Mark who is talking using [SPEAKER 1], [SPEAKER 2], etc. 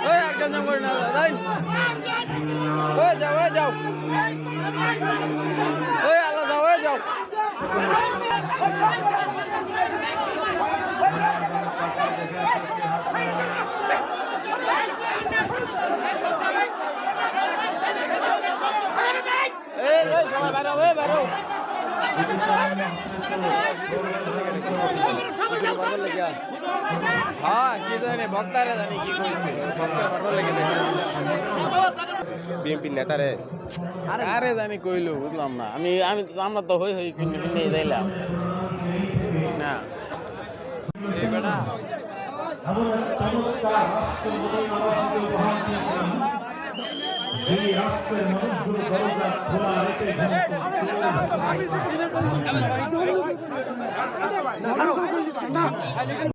[SPEAKER 1] ওই আর গঞ্জাম করে না দাদা ওই যাও ওই আল্লাহ যাও ওই যাও এই সবাই বাইরে হ্যাঁ কি জানি ভক্তারে জানি কি কইছে
[SPEAKER 2] বিএনপি নেতারে
[SPEAKER 1] আরে জানি কইলো বুঝলাম না আমরা তো হই কিনে যাইলাম না এই বেটা
[SPEAKER 3] এই রাষ্ট্রের মানুষগুলো দরজা খোলা রেখে